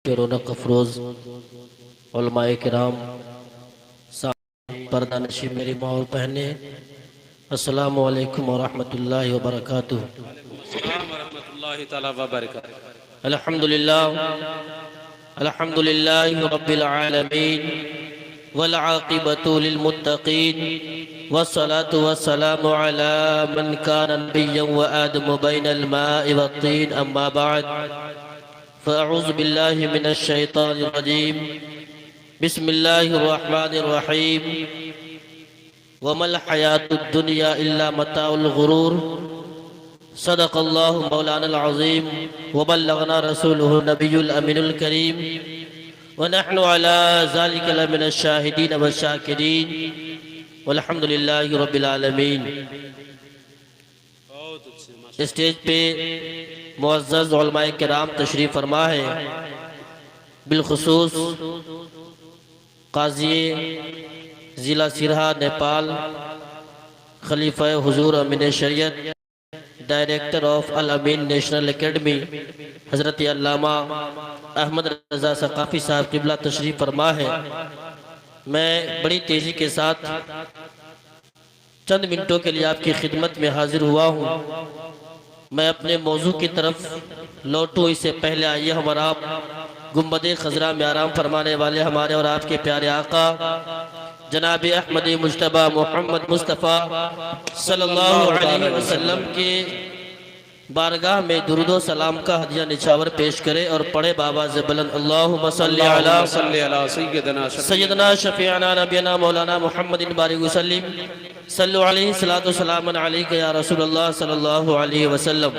کے رونق افروز علماء کرام پردہ نشین میری ماں اور بہنیں، السلام علیکم ورحمۃ اللہ وبرکاتہ۔ السلام ورحمۃ اللہ تعالی وبرکاتہ۔ الحمدللہ رب العالمین والعاقبۃ للمتقین والصلاة والسلام على من كان نبيا وآدم بين الماء والطين، أما بعد فأعوذ بالله من الشيطان الرجيم، بسم الله الرحمن الرحيم، وما الحياة الدنيا إلا متاع الغرور، صدق الله مولانا العظيم وبلغنا رسوله النبي الأمين الكريم، ونحن على ذلك لمن الشاهدين والشاكرين، والحمد لله رب العالمین۔ اسٹیج پہ معزز علماء کرام تشریف فرما ہے، بالخصوص قاضی ضلع سرہا نیپال، خلیفہ حضور امین شریعت، director of Amin national academy حضرت علامہ احمد رضا ثقافی صاحب قبلہ تشریف فرما ہے۔ میں بڑی تیزی کے ساتھ چند منٹوں کے لیے آپ کی خدمت میں حاضر ہوا ہوں۔ میں اپنے موضوع کی طرف لوٹوں اس سے پہلے آئیے ہمارا آپ گنبد خضرا میں آرام فرمانے والے ہمارے اور آپ کے پیارے آقا جناب احمد مجتبی محمد مصطفیٰ صلی اللہ علیہ وسلم کے بارگاہ میں درود و سلام کا ہدیہ نچھاور پیش کرے اور پڑھے بآواز بلند، اللہم صلی علی سیدنا شفیعنا نبینا مولانا محمد بارک وسلم، صلو علیہ الصلاۃ والسلام علیک یا رسول اللہ صلی اللہ علیہ وسلم۔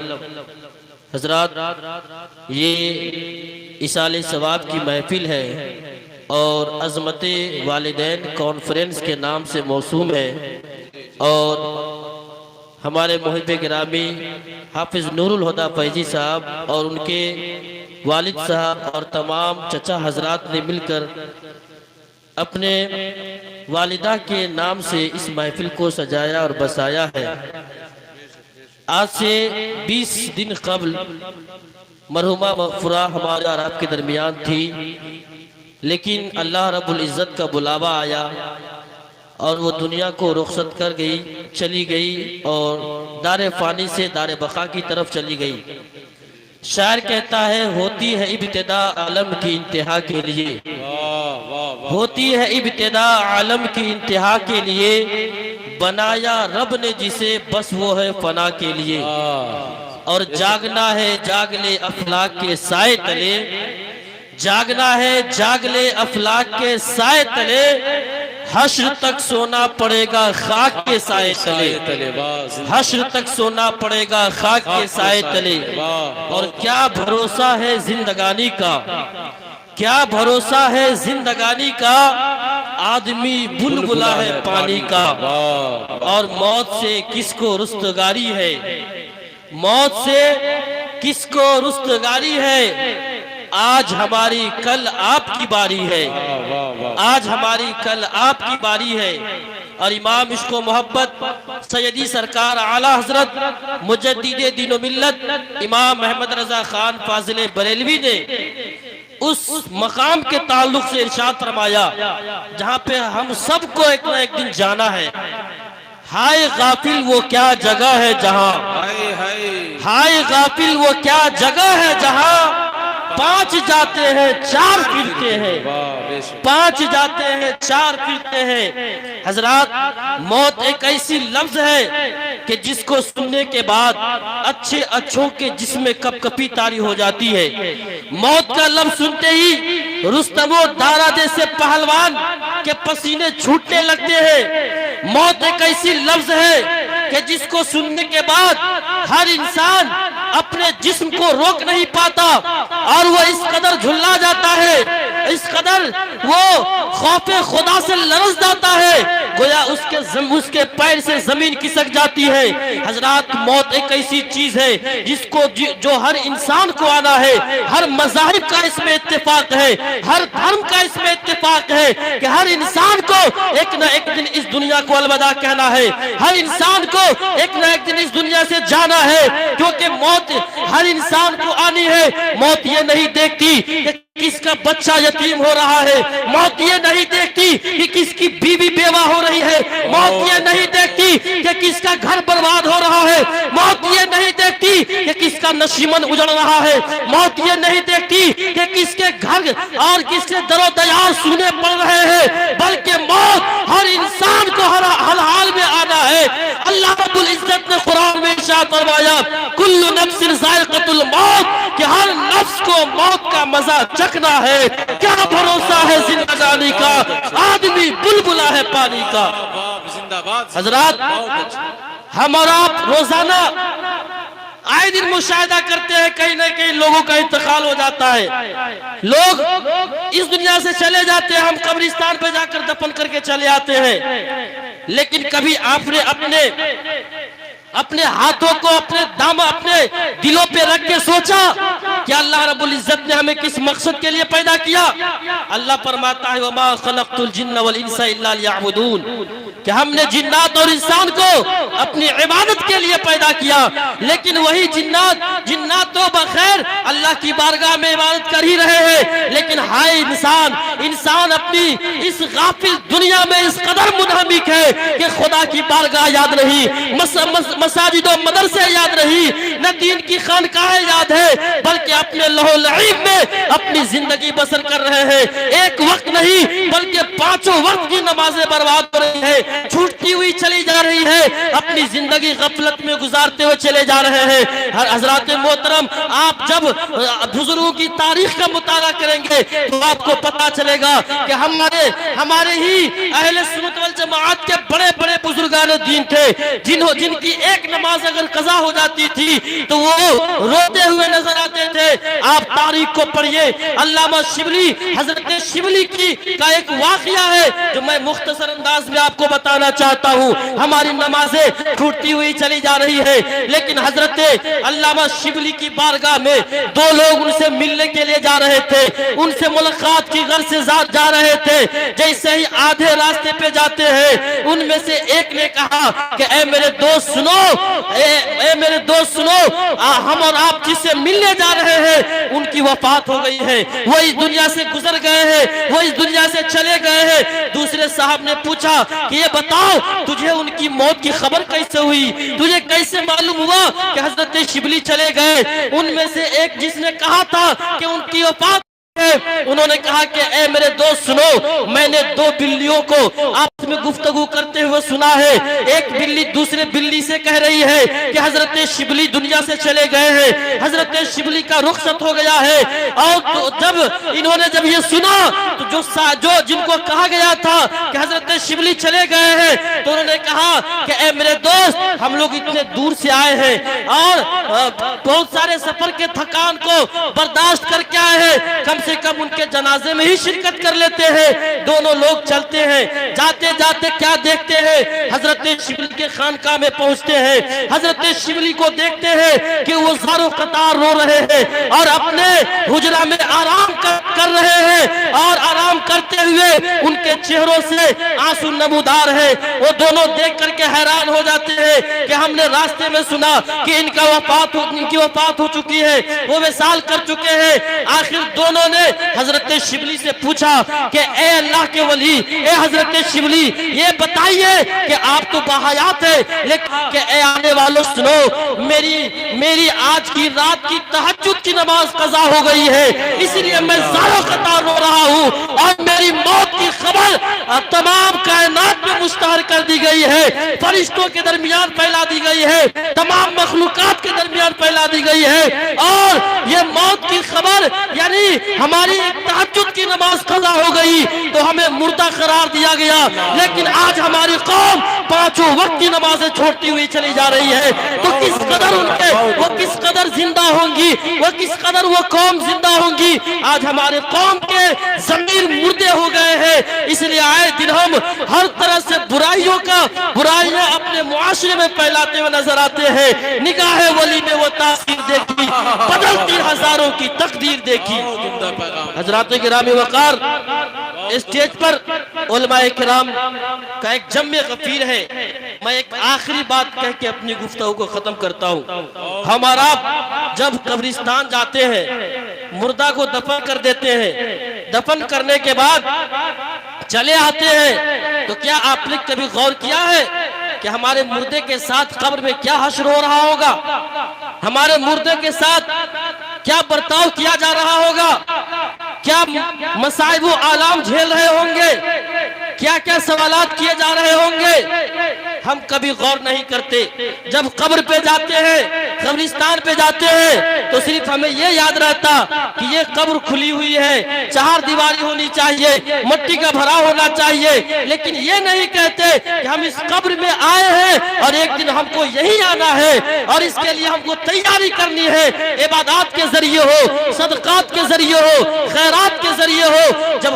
حضرات، یہ ایصال ثواب کی محفل ہے اور عظمت والدین کانفرنس کے نام سے موسوم ہے، اور ہمارے محب گرامی حافظ نور الہدیٰ فیضی صاحب اور ان کے والد صاحب اور تمام چچا حضرات نے مل کر اپنے والدہ کے نام سے اس محفل کو سجایا اور بسایا ہے۔ آج سے 20 دن قبل مرحومہ مغفورہ ہمارے اور آپ کے درمیان تھی، لیکن اللہ رب العزت کا بلاوا آیا اور وہ دنیا کو رخصت کر گئی، چلی گئی اور دار فانی سے دار بقا کی طرف چلی گئی۔ شاعر کہتا ہے، ہوتی ہے ابتدا عالم کی انتہا کے لیے، ہوتی ہے ابتدا عالم کی انتہا کے لیے، بنایا رب نے جسے بس وہ ہے فنا کے لیے، اور جاگنا ہے جاگ لے افلاک کے سائے تلے، جاگنا ہے جاگ لے افلاک کے سائے تلے، حشر تک سونا پڑے گا خاک کے سائے تلے، حشر تک سونا پڑے گا خاک کے سائے تلے۔ اور کیا بھروسہ ہے زندگانی کا، کیا بھروسہ ہے زندگانی کا، آدمی بلبلا ہے پانی کا، اور موت سے کس کو رستگاری ہے، موت سے کس کو رستگاری ہے، آج ہماری کل آپ کی باری ہے، آج ہماری کل آپ کی باری ہے۔ اور امام عشق و محبت سیدی سرکار اعلیٰ حضرت مجدد دین و ملت امام محمد رضا خان فاضل بریلوی نے اس مقام کے تعلق سے ارشاد فرمایا جہاں پہ ہم سب کو ایک نہ ایک دن جانا ہے، ہائے غافل وہ کیا جگہ ہے جہاں، ہائے غافل وہ کیا جگہ ہے جہاں، 5 جاتے ہیں 4 پھرتے ہیں، 5 جاتے ہیں 4 پھرتے ہیں۔ حضرات، موت ایک ایسی لفظ ہے کہ جس کو سننے کے بعد اچھے اچھوں کے جسم میں کپ کپی طاری ہو جاتی ہے۔ موت کا لفظ سنتے ہی رستم و دارا جیسے پہلوان کے پسینے چھوٹنے لگتے ہیں۔ موت ایک ایسی لفظ ہے کہ جس کو سننے کے بعد ہر انسان اپنے جسم کو روک نہیں پاتا اور وہ اس قدر جھلا جاتا ہے، اس قدر وہ خوف خدا سے لرز جاتا ہے، گویا اس کے پیر سے زمین کھسک جاتی ہے۔ حضرات، موت ایک ایسی چیز ہے جس کو جو ہر انسان کو آنا ہے، ہر مذاہب کا اس میں اتفاق ہے، ہر دھرم کا اس میں اتفاق ہے کہ ہر انسان کو ایک نہ ایک دن اس دنیا کو الوداع کہنا ہے، ہر انسان کو ایک نہ ایک دن اس دنیا سے جانا ہے، کیونکہ موت ہر انسان کو آنی ہے۔ موت یہ نہیں دیکھتی کہ किस का बच्चा यतीम हो रहा है, मौत ये नहीं देखती कि किसकी बीवी बेवा हो रही है, मौत ये नहीं देखती कि किसका घर बर्बाद हो रहा है, मौत ये नहीं देखती कि किसका नशीमन उजड़ रहा है, मौत ये नहीं देखती कि किसके घर और किसके दरो दयार सुने पड़ रहे हैं, बल्कि मौत हर इंसान को हर हाल में आना है। अल्लाह रब्बुल इज्जत ने कुरान में इरशाद फरमाया, कुल्लु नफ्सिन ज़ाइक़तुल मौत, कि हर नफ्स को मौत का मजा चखना है। क्या भरोसा है जिंदगानी का, आदमी बुलबुला है पानी का। जिंदाबाद। हजरात, हम और आप रोजाना आए दिन मुशाहिदा करते हैं, कहीं ना कहीं लोगों का इंतकाल हो जाता है, लोग इस दुनिया से चले जाते हैं, हम कब्रिस्तान पे जाकर दफन करके चले आते हैं। लेकिन कभी आपने अपने हाथों को अपने दिलों पे रख के सोचा कि अल्लाह रब्बुल इज्जत ने हमें किस मकसद के लिए पैदा किया? अल्लाह फरमाता है, वमा खलक़तुल जिन्न वल इंसा इल्ला लियअबुदून, कि हमने जिन्नात और इंसान को अपनी इबादत के लिए पैदा किया। लेकिन वही जिन्नात तो बखैर अल्लाह की बारगाह में इबादत कर ही रहे हैं, लेकिन हाय इंसान अपनी इस गाफिल दुनिया में इस कदर मुनहमिक है कि खुदा की बारगाह याद नहीं, मसाजिद और मदरसे याद नहीं, न दीन की खानकाहें याद है, बल्कि अपने लहो लईब में अपनी जिंदगी बसर कर रहे हैं। एक वक्त नहीं बल्कि 5 वक्त की नमाजें बर्बाद हो रही है, छूटती हुई चली जा रही है, अपनी जिंदगी गफलत में गुजारते हुए चले जा रहे हैं। हजरात मोहतरम, आप जब बुजुर्गों की तारीख का मुताला करेंगे तो आपको पता चलेगा कि हमारे ही अहले सुन्नत वल जमाअत के बड़े बड़े बुजुर्गान दीन थे, जिनकी एक नमाज अगर कज़ा हो जाती थी तो वो रोते हुए नजर आते थे। आप तारीख को पढ़िए, अल्लामा शिबली, हजरत शिबली का एक वाकया है जो मैं मुख्तसर अंदाज में आपको बताना चाहता हूँ। हमारी नमाजें छूटती हुई चली जा रही है, लेकिन हजरत अल्लामा शिबली की बारगाह में 2 लोग उनसे मिलने के लिए जा रहे थे, उनसे मुलाकात की गर्ज से जा रहे थे। जैसे ही आधे रास्ते पे जाते हैं, उनमें से एक ने कहा कि ऐ मेरे दोस्त सुनो, मेरे दोस्त सुनो, हम और आप जिससे मिलने जा रहे हैं उनकी वफात हो गई है, वो इस दुनिया से गुजर गए हैं, वो इस दुनिया से चले गए हैं। दूसरे साहब ने पूछा कि ये बताओ तुझे उनकी मौत की खबर कैसे हुई, तुझे कैसे मालूम हुआ कि हजरत शिबली चले गए? उनमें से एक जिसने कहा था कि उनकी वफात, उन्होंने कहा कि ऐ मेरे दोस्त सुनो, मैंने 2 बिल्लियों को आपस में गुफ्तगू करते हुए सुना है। एक बिल्ली दूसरे बिल्ली से कह रही है कि हजरत शिबली दुनिया से चले गए हैं, हजरत शिबली का रुखसत हो गया है। और तो जब ये सुना तो जो जिनको कहा गया था कि हजरत शिबली चले गए हैं, तो उन्होंने कहा कि ऐ मेरे दोस्त, हम लोग इतने दूर से आए हैं और बहुत सारे सफर के थकान को बर्दाश्त करके आए हैं, कम से कम उनके जनाजे में ही शिरकत कर लेते हैं। दोनों लोग चलते हैं, जाते जाते क्या देखते हैं, हजरत शिबली के खानकाह में पहुंचते हैं। हजरत शिबली को देखते हैं कि वो ज़ारो कतार रो रहे हैं और अपने हुजरा में आराम कर रहे हैं, और आराम करते हुए उनके चेहरों से आंसू नमूदार है। वो दोनों देख करके हैरान हो जाते हैं कि हमने रास्ते में सुना कि इनकी वफात हो चुकी है, वो विसाल कर चुके हैं। आखिर दोनों ने हजरत शिबली से पूछा कि ए अल्लाह के वली, ए हजरत शिबली, ये बताइए कि आप तो बाहयात है, लेकिन कि ए आने वालों सुनो, मेरी आज की रात की तहज्जुद की नमाज कज़ा हो गई है, इसलिए मैं ज़ारो कतार रो रहा हूँ, और मेरी मौत की खबर तमाम कायनात में मुश्तहर कर दी गई है, फरिश्तों के दरमियान फैला दी गई है, तमाम मखलूकात के दरमियान फैला दी गई है। और ये मौत की खबर यानी हमारी तहज्जुद की नमाज कज़ा हो गई तो हमें मुर्दा करार दिया गया, लेकिन आज हमारी कौम 5 वक्त की नमाजें छोड़ती हुई चली जा रही है। तो किस कदर वो किस कदर जिंदा होंगी, वो किस कदर वो कौम जिंदा होंगी। आज हमारे कौम के ज़मीर मुर्दे हो गए हैं। इसलिए आए दिन हम हर तरह से बुराइयां अपने मुआशरे में फैलाते हुए नजर आते हैं। निगाहे वली में वो तासीर देखी, बदलती हजारों की तकदीर देखी। हजरात गिरामी वकार, स्टेज पर उलमाए किराम का एक जम्मे गफीर है। मैं एक आखिरी बात कह के अपनी गुफ्तगू को खत्म करता हूँ। हमारा जब कब्रिस्तान जाते हैं मुर्दा को दफन कर देते हैं। दफन करने के बाद चले आते हैं, तो क्या आपने कभी गौर किया है कि हमारे मुर्दे के साथ कब्र में क्या हश्र हो रहा होगा? हमारे मुर्दे के साथ क्या बर्ताव किया जा रहा होगा? क्या मसाइब व आलाम झेल रहे होंगे? क्या क्या सवालात किए जा रहे होंगे? हम कभी गौर नहीं करते। जब कब्र पे जाते हैं, कब्रिस्तान पे जाते हैं, तो सिर्फ हमें ये याद रहता कि ये कब्र खुली हुई है, चार दीवारी होनी चाहिए, मट्टी का भरा होना चाहिए, लेकिन ये नहीं कहते कि हम इस कब्र में आए हैं और एक दिन हमको यही आना है और इसके लिए हमको तैयारी करनी है। इबादत के जरिए हो, सदकात के जरिए हो, खैरात के जरिए हो। जब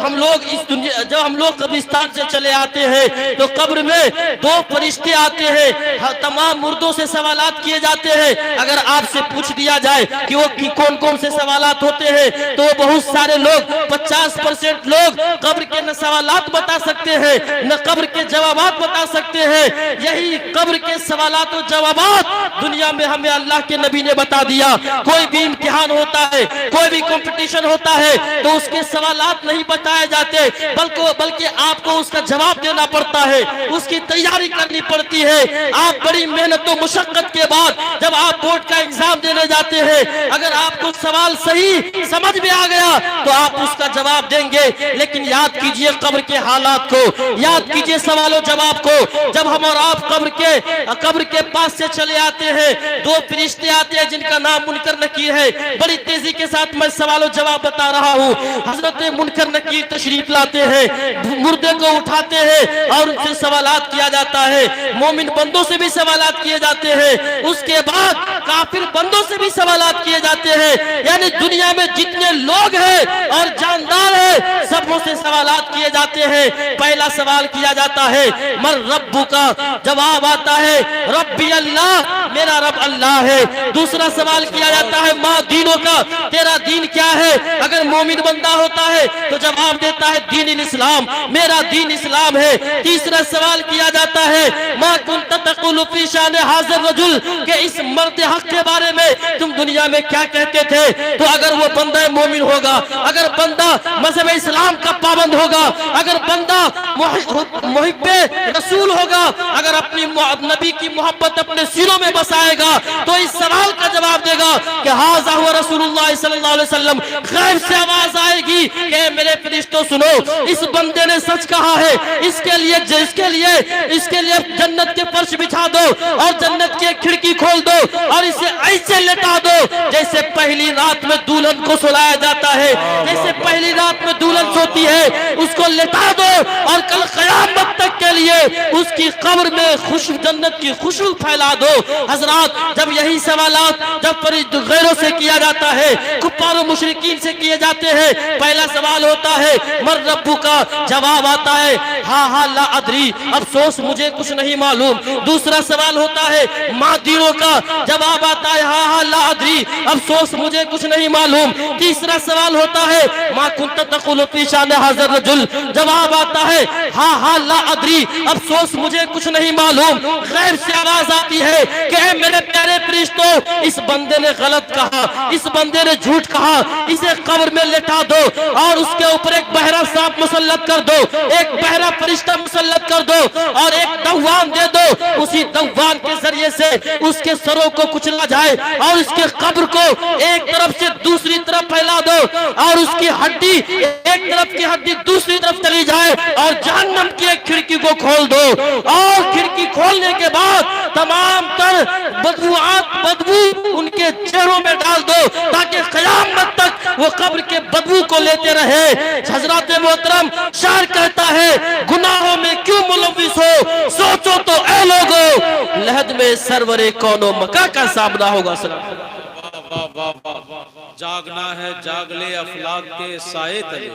हम लोग कब्रिस्तान से चले आते हैं, तो कब्र में दो फरिश्ते आते हैं, तमाम मुर्दों से सवालात किए जाते हैं। अगर आपसे पूछ दिया जाए कि वो कौन कौन से सवालात होते हैं, तो बहुत सारे लोग, 50% लोग कब्र के न सवालात बता सकते हैं, न कब्र के जवाबात बता सकते हैं। यही कब्र के सवालात और जवाबात दुनिया में हमें अल्लाह के नबी ने बता दिया। कोई भी इम्तिहान होता है, कोई भी कंपटीशन होता है, तो उसके सवालात नहीं बताए जाते, बल्कि आपको उसका जवाब देना पड़ता है, उसकी तैयारी करनी पड़ती है। आप बड़ी मेहनत और मुशक्कत के बाद जब आप बोर्ड का एग्जाम देने जाते हैं, अगर आपको सवाल सही समझ में आ गया तो आप उसका जवाब देंगे। लेकिन याद कीजिए कब्र के हालात को, याद कीजिए सवालों जवाब को। जब हम और आप कब्र के पास से चले आते हैं, दो फरिश्ते आते हैं जिनका नाम मुनकर नकीर है। बड़ी तेजी के साथ मैं सवालों जवाब बता रहा हूँ। हजरत मुनकर नकीर तशरीफ लाते हैं, मुर्दे को उठाते हैं और उनसे सवालात किया जाता है। मोमिन बंदों से भी सवालात किए जाते हैं, उसके बाद काफिर बंदों से भी सवालात किए जाते हैं। यानी दुनिया में जितने लोग हैं और जानदार हैं, सबों से सवालात किए जाते हैं। पहला सवाल किया जाता है मर रब्बु का, जवाब आता है रब्बी अल्लाह, मेरा रब अल्लाह है। दूसरा सवाल किया जाता है माँ दीनों का, तेरा दीन क्या है? अगर मोमिन बंदा होता है तो जवाब देता है दीन इस्लाम, मेरा दीन इस्लाम है। तीसरा सवाल किया जाता है माँ कुंत तक़ुलु फी शान हाज़िर रजुल, के इस मर्द हक के बारे में तुम दुनिया में क्या कहते थे? तो अगर वो बंदा मोमिन होगा, अगर बंदा मज़हब इस्लाम का पाबंद होगा, अगर बंदा मुहिब्बे रसूल होगा, अगर अपनी नबी की मोहब्बत अपने सीनों में बसाएगा, तो इस सवाल का जवाब देगा कि हाज़ा हुवा रसूलुल्लाह सल्लल्लाहु अलैहि वसल्लम। गैब से आवाज आएगी कि मेरे फरिश्तों सुनो, इस बंदे ने सच कहा है, इसके लिए जन्नत के फर्श बिछा दो और जन्नत की खिड़की खोल दो और इसे ऐसे लेटा दो जैसे पहली रात में दुल्हन को सुलाया जाता है, जैसे पहली रात में दुल्हन सोती है, उसको लेटा दो और कल क़यामत तक के लिए उसकी कब्र में जन्नत की खुशबू फैला दो। हजरात, जब यही सवालात जब गैरों से किया जाता है, कुफ्फार और मुशरिकीन से किए जाते हैं, पहला सवाल होता है मर रब्बु का, जवाब आता है हाँ ला अदरी, अफसोस मुझे कुछ नहीं मालूम। दूसरा सवाल होता है माँ दीनों का, जवाब आता है हाँ ला अदरी, अफसोस मुझे कुछ नहीं मालूम। तीसरा सवाल होता है माँ कुंत तक़ुलु फी शान हाज़िर रजुल, जवाब आता है हाँ ला अदरी, अफसोस मुझे कुछ नहीं मालूम। गैब से आवाज आती है कि मेरे प्यारे फरिश्तों, इस बंदे ने गलत कहा, इस बंदे ने झूठ कहा, इसे कब्र में लेटा दो और उसके ऊपर एक बहरा सांप मुसल्लत कर दो, एक बहरा फरिश्ता मुसल्लत कर दो और एक दव्वान दे दो। उसी दव्वान के जरिए से उसके सरों को कुचला जाए और उसके कब्र को एक तरफ से दूसरी तरफ फैला दो और उसकी हड्डी, एक तरफ की हड्डी दूसरी तरफ चली जाए और जहन्नम की एक खिड़की को खोल दो और खिड़की खोलने के बाद तमाम तर बदबू उनके चेहरों में डाल दो ताकि क़यामत तक वो कब्र के बदबू को लेते रहे। हज़रात मोहतरम, शायर कहता है गुनाहों में क्यों मुलव्विस हो, सोचो तो ऐ लोगो, लहद में सरवरे कौनो मका का सामना होगा। जागना है जाग ले अफलाक के साए तले,